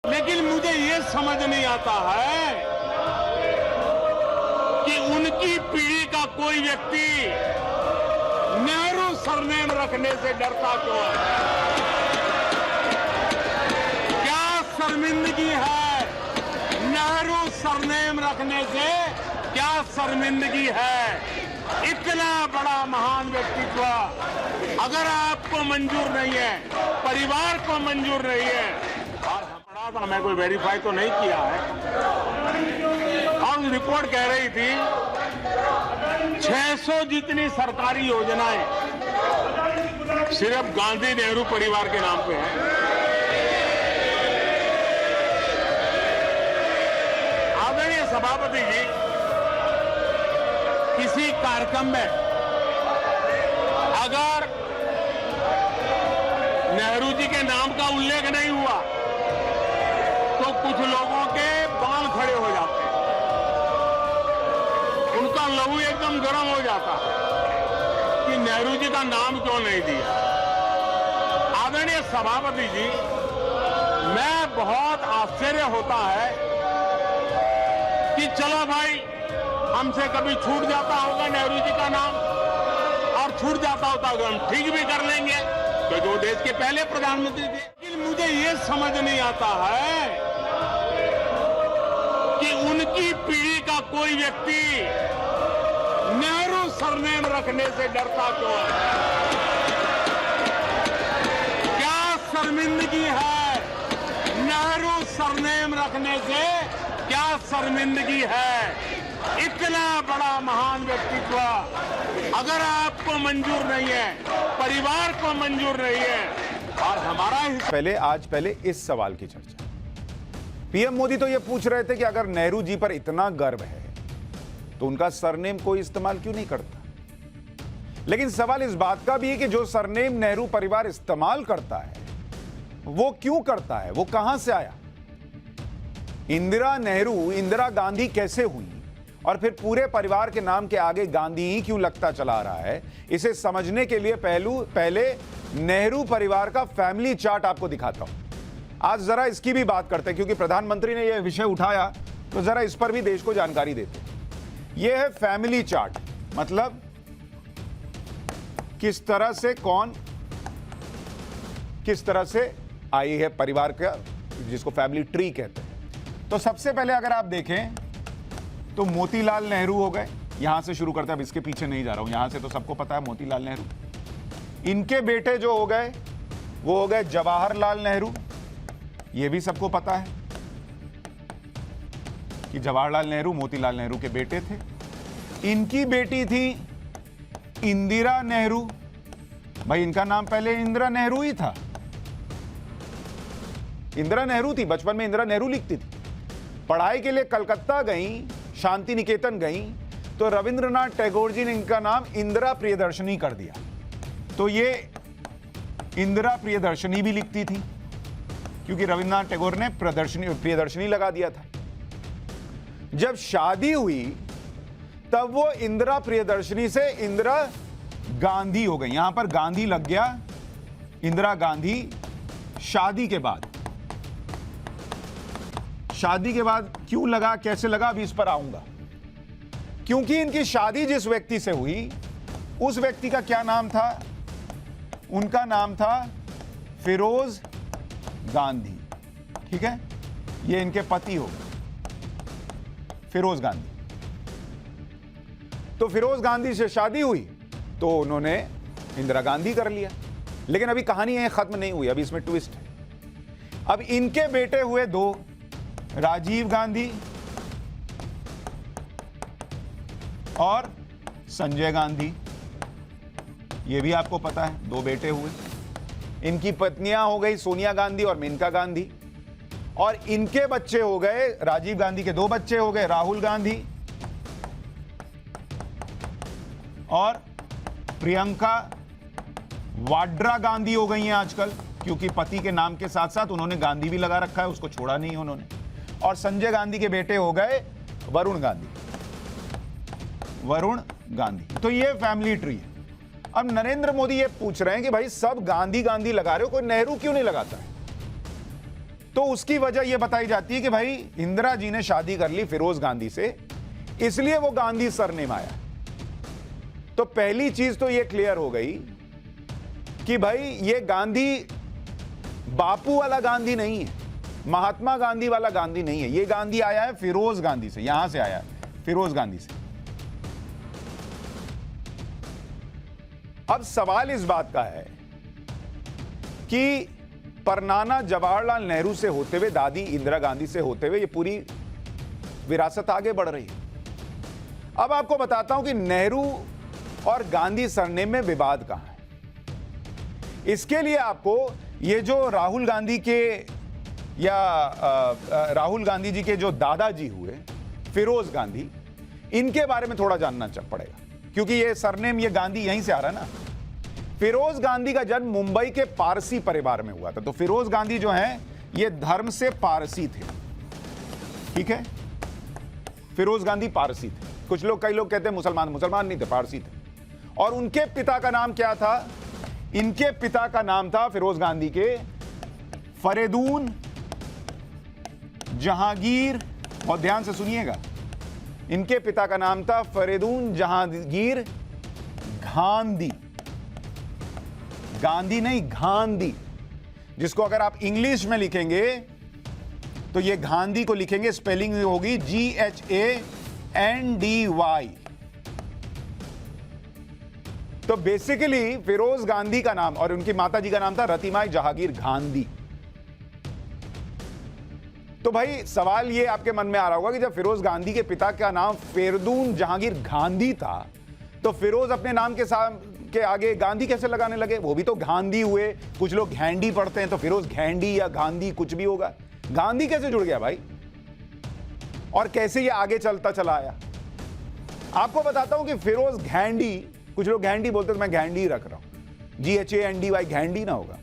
लेकिन मुझे ये समझ नहीं आता है कि उनकी पीढ़ी का कोई व्यक्ति नेहरू सरनेम रखने से डरता क्यों है? क्या शर्मिंदगी है नेहरू सरनेम रखने से? क्या शर्मिंदगी है? इतना बड़ा महान व्यक्तित्व अगर आपको मंजूर नहीं है, परिवार को मंजूर नहीं है, और पढ़ा था, मैं कोई वेरीफाई तो नहीं किया है, और रिपोर्ट कह रही थी 600 जितनी सरकारी योजनाएं सिर्फ गांधी नेहरू परिवार के नाम पे है। आदरणीय सभापति जी, किसी कार्यक्रम में अगर नेहरू जी के नाम का उल्लेख नहीं हुआ तो कुछ लोगों के बाल खड़े हो जाते हैं, उनका लहू एकदम गर्म हो जाता है कि नेहरू जी का नाम क्यों नहीं दिया। आदरणीय सभापति जी, मैं बहुत आश्चर्य होता है कि चलो भाई, हमसे कभी छूट जाता होगा नेहरू जी का नाम, और छूट जाता होता होगा हम ठीक भी कर लेंगे क्योंकि वो देश के पहले प्रधानमंत्री थे। लेकिन मुझे ये समझ नहीं आता है कि उनकी पीढ़ी का कोई व्यक्ति नेहरू सरनेम रखने से डरता क्यों है? क्या शर्मिंदगी है नेहरू सरनेम रखने से? क्या शर्मिंदगी है? इतना बड़ा महान व्यक्तित्व अगर आपको मंजूर नहीं है, परिवार को मंजूर नहीं है, और हमारा आज पहले इस सवाल की चर्चा। पीएम मोदी तो ये पूछ रहे थे कि अगर नेहरू जी पर इतना गर्व है तो उनका सरनेम कोई इस्तेमाल क्यों नहीं करता। लेकिन सवाल इस बात का भी है कि जो सरनेम नेहरू परिवार इस्तेमाल करता है वो क्यों करता है, वो कहां से आया। इंदिरा नेहरू इंदिरा गांधी कैसे हुई, और फिर पूरे परिवार के नाम के आगे गांधी ही क्यों लगता चला रहा है, इसे समझने के लिए पहले नेहरू परिवार का फैमिली चार्ट आपको दिखाता हूं। आज जरा इसकी भी बात करते हैं क्योंकि प्रधानमंत्री ने यह विषय उठाया, तो जरा इस पर भी देश को जानकारी देते हैं। यह है फैमिली चार्ट, मतलब किस तरह से कौन किस तरह से आई है परिवार का, जिसको फैमिली ट्री कहते हैं। तो सबसे पहले अगर आप देखें तो मोतीलाल नेहरू हो गए, यहां से शुरू करते हैं, अब इसके पीछे नहीं जा रहा हूं, यहां से तो सबको पता है मोतीलाल नेहरू। इनके बेटे जो हो गए वो हो गए जवाहरलाल नेहरू, ये भी सबको पता है कि जवाहरलाल नेहरू मोतीलाल नेहरू के बेटे थे। इनकी बेटी थी इंदिरा नेहरू, भाई इनका नाम पहले इंदिरा नेहरू ही था, इंदिरा नेहरू थी, बचपन में इंदिरा नेहरू लिखती थी। पढ़ाई के लिए कलकत्ता गई, शांति निकेतन गई, तो रविंद्रनाथ टैगोर जी ने इनका नाम इंदिरा प्रियदर्शनी कर दिया, तो ये इंदिरा प्रियदर्शनी भी लिखती थी क्योंकि रविंद्रनाथ टैगोर ने प्रियदर्शनी लगा दिया था। जब शादी हुई तब वो इंदिरा प्रियदर्शनी से इंदिरा गांधी हो गई, यहां पर गांधी लग गया, इंदिरा गांधी। शादी के बाद क्यों लगा, कैसे लगा, अभी इस पर आऊंगा। क्योंकि इनकी शादी जिस व्यक्ति से हुई उस व्यक्ति का क्या नाम था, उनका नाम था फिरोज गांधी, ठीक है, ये इनके पति हो गए फिरोज गांधी। तो फिरोज गांधी से शादी हुई तो उन्होंने इंदिरा गांधी कर लिया। लेकिन अभी कहानी है खत्म नहीं हुई, अभी इसमें ट्विस्ट है। अब इनके बेटे हुए दो, राजीव गांधी और संजय गांधी, ये भी आपको पता है, दो बेटे हुए। इनकी पत्नियां हो गई सोनिया गांधी और मेनका गांधी, और इनके बच्चे हो गए, राजीव गांधी के दो बच्चे हो गए, राहुल गांधी और प्रियंका वाड्रा गांधी हो गई हैं आजकल, क्योंकि पति के नाम के साथ साथ उन्होंने गांधी भी लगा रखा है, उसको छोड़ा नहीं उन्होंने। और संजय गांधी के बेटे हो गए वरुण गांधी। तो ये फैमिली ट्री है। अब नरेंद्र मोदी ये पूछ रहे हैं कि भाई सब गांधी गांधी लगा रहे हो, कोई नेहरू क्यों नहीं लगाता है? तो उसकी वजह यह बताई जाती है कि भाई इंदिरा जी ने शादी कर ली फिरोज गांधी से, इसलिए वो गांधी सरनेम आया। तो पहली चीज तो यह क्लियर हो गई कि भाई ये गांधी बापू वाला गांधी नहीं है, महात्मा गांधी वाला गांधी नहीं है। ये गांधी आया है फिरोज गांधी से, यहां से आया है, फिरोज गांधी से। अब सवाल इस बात का है कि परनाना जवाहरलाल नेहरू से होते हुए, दादी इंदिरा गांधी से होते हुए ये पूरी विरासत आगे बढ़ रही है। अब आपको बताता हूं कि नेहरू और गांधी सरनेम में विवाद कहां है। इसके लिए आपको ये जो राहुल गांधी के या राहुल गांधी जी के जो दादाजी हुए फिरोज गांधी, इनके बारे में थोड़ा जानना पड़ेगा, क्योंकि ये सरनेम, ये गांधी यहीं से आ रहा है ना। फिरोज गांधी का जन्म मुंबई के पारसी परिवार में हुआ था। तो फिरोज गांधी जो हैं ये धर्म से पारसी थे, ठीक है। फिरोज गांधी पारसी थे। कुछ लोग, कई लोग कहते हैं मुसलमान, मुसलमान नहीं थे, पारसी थे। और उनके पिता का नाम क्या था? इनके पिता का नाम था फिरोज गांधी के फरीदून जहांगीर, बहुत ध्यान से सुनिएगा, इनके पिता का नाम था फरीदून जहांगीर गांधी। गांधी नहीं, गांधी, जिसको अगर आप इंग्लिश में लिखेंगे तो ये गांधी को लिखेंगे, स्पेलिंग होगी GHANDY। तो बेसिकली फिरोज गांधी का नाम, और उनकी माताजी का नाम था रतिमाई जहांगीर गांधी। तो भाई सवाल ये आपके मन में आ रहा होगा कि जब फिरोज गांधी के पिता का नाम फरीदून जहांगीर गांधी था, तो फिरोज अपने नाम के आगे गांधी कैसे लगाने लगे? वो भी तो गांधी हुए। कुछ लोग घैंडी पढ़ते हैं, तो फिरोज घैंडी या गांधी कुछ भी होगा। गांधी कैसे जुड़ गया भाई, और कैसे ये आगे चलता चला आया? आपको बताता हूं कि फिरोज घैंडी, कुछ लोग घैंडी बोलते हैं, तो मैं घैंडी रख रहा हूं, GHANDY, घैंडी ना होगा।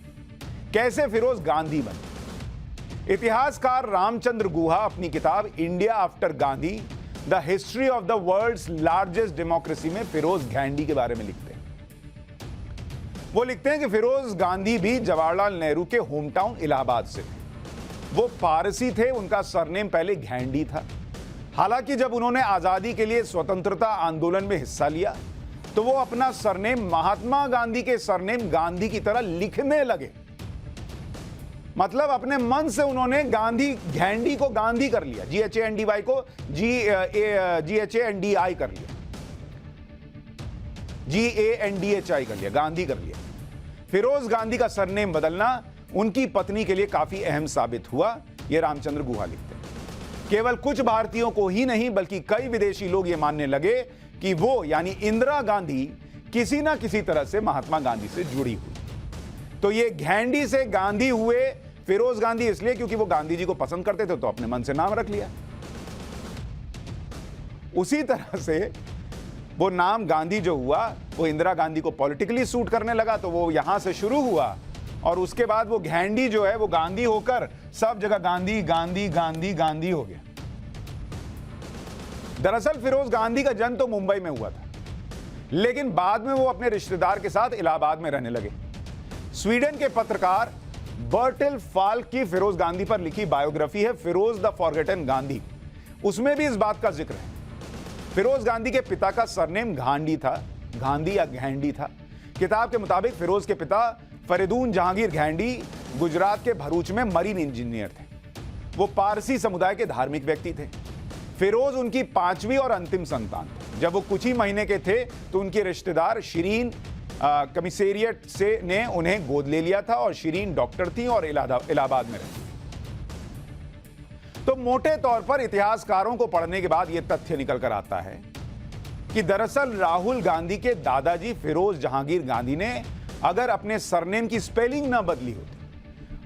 कैसे फिरोज गांधी बने? इतिहासकार रामचंद्र गुहा अपनी किताब India after Gandhi, the history of the world's largest democracy में फिरोज घैंडी के बारे में लिखते हैं। वो लिखते हैं कि फिरोज गांधी भी जवाहरलाल नेहरू के होम टाउन इलाहाबाद से थे। वो पारसी थे, उनका सरनेम पहले घैंडी था। हालांकि जब उन्होंने आजादी के लिए स्वतंत्रता आंदोलन में हिस्सा लिया, तो वो अपना सरनेम महात्मा गांधी के सरनेम गांधी की तरह लिखने लगे। मतलब अपने मन से उन्होंने गांधी, घैंडी को गांधी कर लिया, GHANDY को GHANDI कर लिया, GANDHI कर लिया, गांधी कर लिया। फिरोज गांधी का सरनेम बदलना उनकी पत्नी के लिए काफी अहम साबित हुआ, यह रामचंद्र गुहा लिखते हैं। केवल कुछ भारतीयों को ही नहीं, बल्कि कई विदेशी लोग यह मानने लगे कि वो यानी इंदिरा गांधी किसी ना किसी तरह से महात्मा गांधी से जुड़ी हुई। तो ये घैंडी से गांधी हुए फिरोज गांधी इसलिए क्योंकि वो गांधी जी को पसंद करते थे, तो अपने मन से नाम रख लिया। उसी तरह से वो नाम गांधी जो हुआ, वो इंदिरा गांधी को पॉलिटिकली सूट करने लगा, तो वो यहां से शुरू हुआ, और उसके बाद वो घैंडी जो है वो गांधी होकर सब जगह गांधी गांधी गांधी गांधी हो गया। दरअसल फिरोज गांधी का जन्म तो मुंबई में हुआ था, लेकिन बाद में वो अपने रिश्तेदार के साथ इलाहाबाद में रहने लगे। स्वीडन के पत्रकार बर्टिल फाल्क की फिरोज गांधी पर लिखी बायोग्राफी है फिरोज द फॉरगेटन गांधी, उसमें भी इस बात का जिक्र है। फिरोज गांधी के पिता का सरनेम गांधी था, गांधी या घैंडी था। किताब के मुताबिक फिरोज के पिता फरीदून जहांगीर घैंडी गुजरात के भरूच में मरीन इंजीनियर थे। वो पारसी समुदाय के धार्मिक व्यक्ति थे। फिरोज उनकी 5वीं और अंतिम संतान थे। जब वो कुछ ही महीने के थे तो उनके रिश्तेदार शिरीन कमिश्नरिएट से ने उन्हें गोद ले लिया था, और शिरीन डॉक्टर थी और इलाहाबाद में रहती। तो मोटे तौर पर इतिहासकारों को पढ़ने के बाद यह तथ्य निकल कर आता है कि दरअसल राहुल गांधी के दादाजी फिरोज जहांगीर गांधी ने अगर अपने सरनेम की स्पेलिंग ना बदली होती,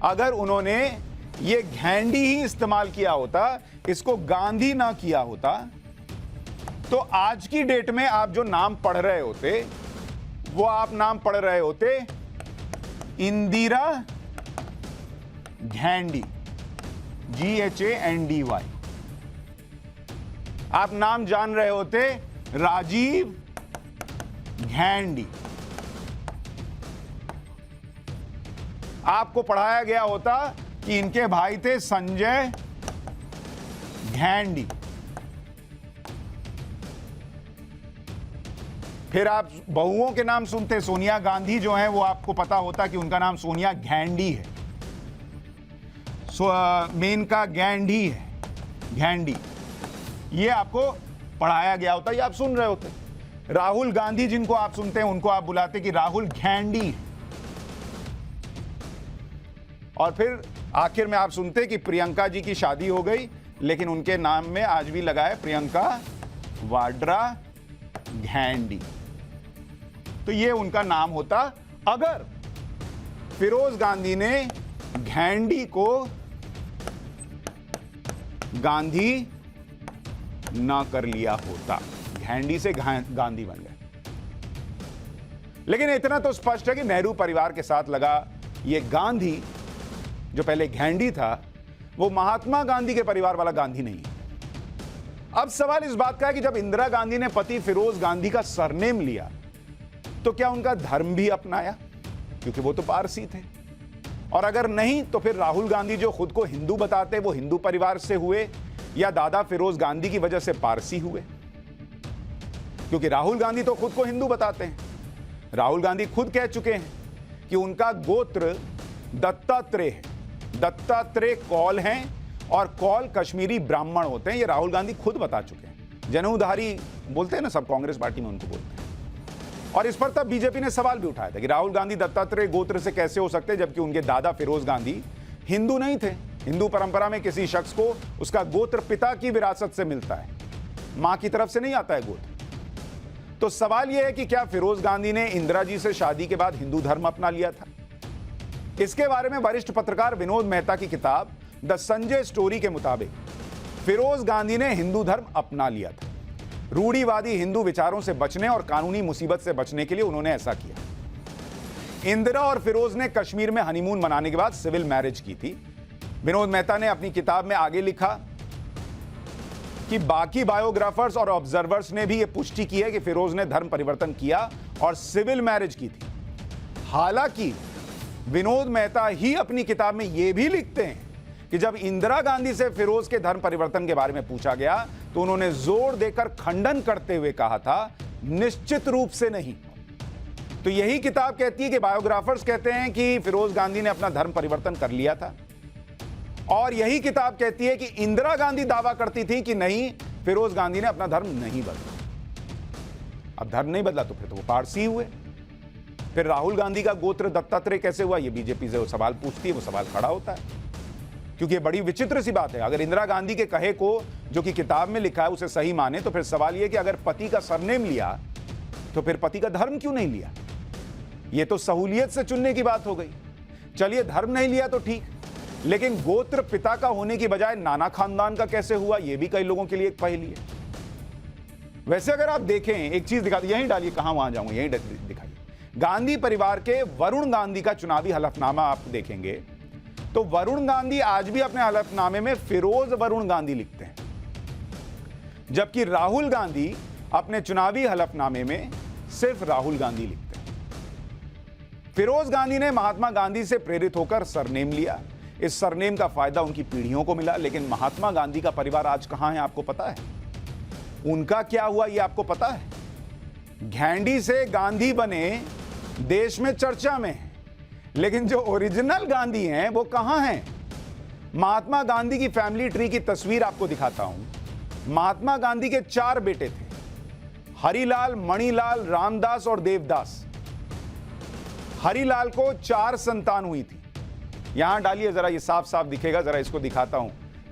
अगर उन्होंने ये घैंडी ही इस्तेमाल किया होता, इसको गांधी ना किया होता, तो आज की डेट में आप जो नाम पढ़ रहे होते, वो आप नाम पढ़ रहे होते इंदिरा घैंडी, GHANDY। आप नाम जान रहे होते राजीव घैंडी। आपको पढ़ाया गया होता कि इनके भाई थे संजय घेंडी। फिर आप बहुओं के नाम सुनते, सोनिया गांधी जो है वो आपको पता होता कि उनका नाम सोनिया घेंडी है, मेनका गैंडी है, घेंडी, ये आपको पढ़ाया गया होता, ये आप सुन रहे होते। राहुल गांधी जिनको आप सुनते हैं उनको आप बुलाते कि राहुल घेंडी। और फिर आखिर में आप सुनते कि प्रियंका जी की शादी हो गई, लेकिन उनके नाम में आज भी लगा है प्रियंका वाड्रा घेंडी। तो ये उनका नाम होता अगर फिरोज गांधी ने घेंडी को गांधी ना कर लिया होता, घेंडी से गांधी बन गए। लेकिन इतना तो स्पष्ट है कि नेहरू परिवार के साथ लगा ये गांधी जो पहले घेंडी था वो महात्मा गांधी के परिवार वाला गांधी नहीं है। अब सवाल इस बात का है कि जब इंदिरा गांधी ने पति फिरोज गांधी का सरनेम लिया तो क्या उनका धर्म भी अपनाया, क्योंकि वो तो पारसी थे। और अगर नहीं तो फिर राहुल गांधी जो खुद को हिंदू बताते वो हिंदू परिवार से हुए या दादा फिरोज गांधी की वजह से पारसी हुए, क्योंकि राहुल गांधी तो खुद को हिंदू बताते हैं। राहुल गांधी खुद कह चुके हैं कि उनका गोत्र दत्तात्रेय है, दत्तात्रेय कौल हैं और कौल कश्मीरी ब्राह्मण होते हैं, ये राहुल गांधी खुद बता चुके हैं। जनेऊधारी बोलते हैं ना सब, कांग्रेस पार्टी में उनको बोलते हैं। और इस पर तब बीजेपी ने सवाल भी उठाया था कि राहुल गांधी दत्तात्रेय गोत्र से कैसे हो सकते, जबकि उनके दादा फिरोज गांधी हिंदू नहीं थे। हिंदू परंपरा में किसी शख्स को उसका गोत्र पिता की विरासत से मिलता है, मां की तरफ से नहीं आता है गोत्र। तो सवाल यह है कि क्या फिरोज गांधी ने इंदिरा जी से शादी के बाद हिंदू धर्म अपना लिया था? इसके बारे में वरिष्ठ पत्रकार विनोद मेहता की किताब द संजय स्टोरी के मुताबिक फिरोज गांधी ने हिंदू धर्म अपना लिया था। रूढ़िवादी हिंदू विचारों से बचने और कानूनी मुसीबत से बचने के लिए उन्होंने ऐसा किया। इंदिरा और फिरोज ने कश्मीर में हनीमून मनाने के बाद सिविल मैरिज की थी। विनोद मेहता ने अपनी किताब में आगे लिखा कि बाकी बायोग्राफर्स और ऑब्जर्वर्स ने भी यह पुष्टि की है कि फिरोज ने धर्म परिवर्तन किया और सिविल मैरिज की थी। हालांकि विनोद मेहता ही अपनी किताब में यह भी लिखते हैं कि जब इंदिरा गांधी से फिरोज के धर्म परिवर्तन के बारे में पूछा गया तो उन्होंने जोर देकर खंडन करते हुए कहा था, निश्चित रूप से नहीं। तो यही किताब कहती है कि बायोग्राफर्स कहते हैं कि फिरोज गांधी ने अपना धर्म परिवर्तन कर लिया था, और यही किताब कहती है कि इंदिरा गांधी दावा करती थी कि नहीं, फिरोज गांधी ने अपना धर्म नहीं बदला। अब धर्म नहीं बदला तो फिर तो वो पारसी हुए। फिर राहुल गांधी का गोत्र दत्तात्रेय कैसे हुआ, ये बीजेपी से वो सवाल पूछती है, वो सवाल खड़ा होता है, क्योंकि ये बड़ी विचित्र सी बात है। अगर इंदिरा गांधी के कहे को जो कि किताब में लिखा है उसे सही माने तो फिर सवाल ये कि अगर पति का सरनेम लिया तो फिर पति का धर्म क्यों नहीं लिया? ये तो सहूलियत से चुनने की बात हो गई। चलिए धर्म नहीं लिया तो ठीक, लेकिन गोत्र पिता का होने की बजाय नाना खानदान का कैसे हुआ, यह भी कई लोगों के लिए एक पहेली है। वैसे अगर आप देखें, एक चीज दिखा, यहीं डालिए, कहां वहां जाऊं, यहीं दिखाइए। गांधी परिवार के वरुण गांधी का चुनावी हलफनामा आप देखेंगे तो वरुण गांधी आज भी अपने हलफनामे में फिरोज वरुण गांधी लिखते हैं, जबकि राहुल गांधी अपने चुनावी हलफनामे में सिर्फ राहुल गांधी लिखते हैं। फिरोज गांधी ने महात्मा गांधी से प्रेरित होकर सरनेम लिया। इस सरनेम का फायदा उनकी पीढ़ियों को मिला, लेकिन महात्मा गांधी का परिवार आज कहां है आपको पता है? उनका क्या हुआ ये आपको पता है? घेंडी से गांधी बने देश में चर्चा में है, लेकिन जो ओरिजिनल गांधी हैं वो कहां हैं? महात्मा गांधी की फैमिली ट्री की तस्वीर आपको दिखाता हूं। महात्मा गांधी के 4 बेटे थे, हरिलाल, मणिलाल, रामदास और देवदास। हरिलाल को 4 संतान हुई थी। यहां डालिए जरा, ये साफ साफ दिखेगा, जरा इसको दिखाता हूं।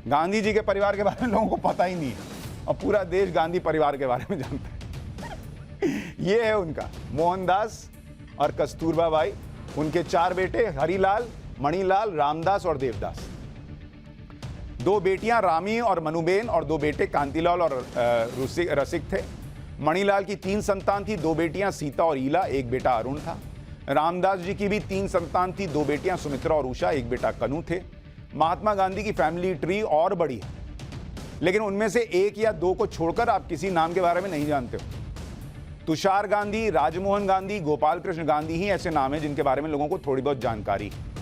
गांधी जी के परिवार के बारे में लोगों को पता ही नहीं है और पूरा देश गांधी परिवार के बारे में जानता है। ये है उनका मोहनदास और कस्तूरबा बाई, उनके 4 बेटे हरिलाल, मणिलाल, रामदास और देवदास। 2 बेटियां रामी और मनुबेन और 2 बेटे कांतिलाल और रसिक थे। मणिलाल की 3 संतान थी, 2 बेटियां सीता और ईला, 1 बेटा अरुण था। रामदास जी की भी 3 संतान थी, 2 बेटियां सुमित्रा और उषा, 1 बेटा कनु थे। महात्मा गांधी की फैमिली ट्री और बड़ी है, लेकिन उनमें से 1 या 2 को छोड़कर आप किसी नाम के बारे में नहीं जानते हो। तुषार गांधी, राजमोहन गांधी, गोपाल कृष्ण गांधी ही ऐसे नाम हैं जिनके बारे में लोगों को थोड़ी बहुत जानकारी है।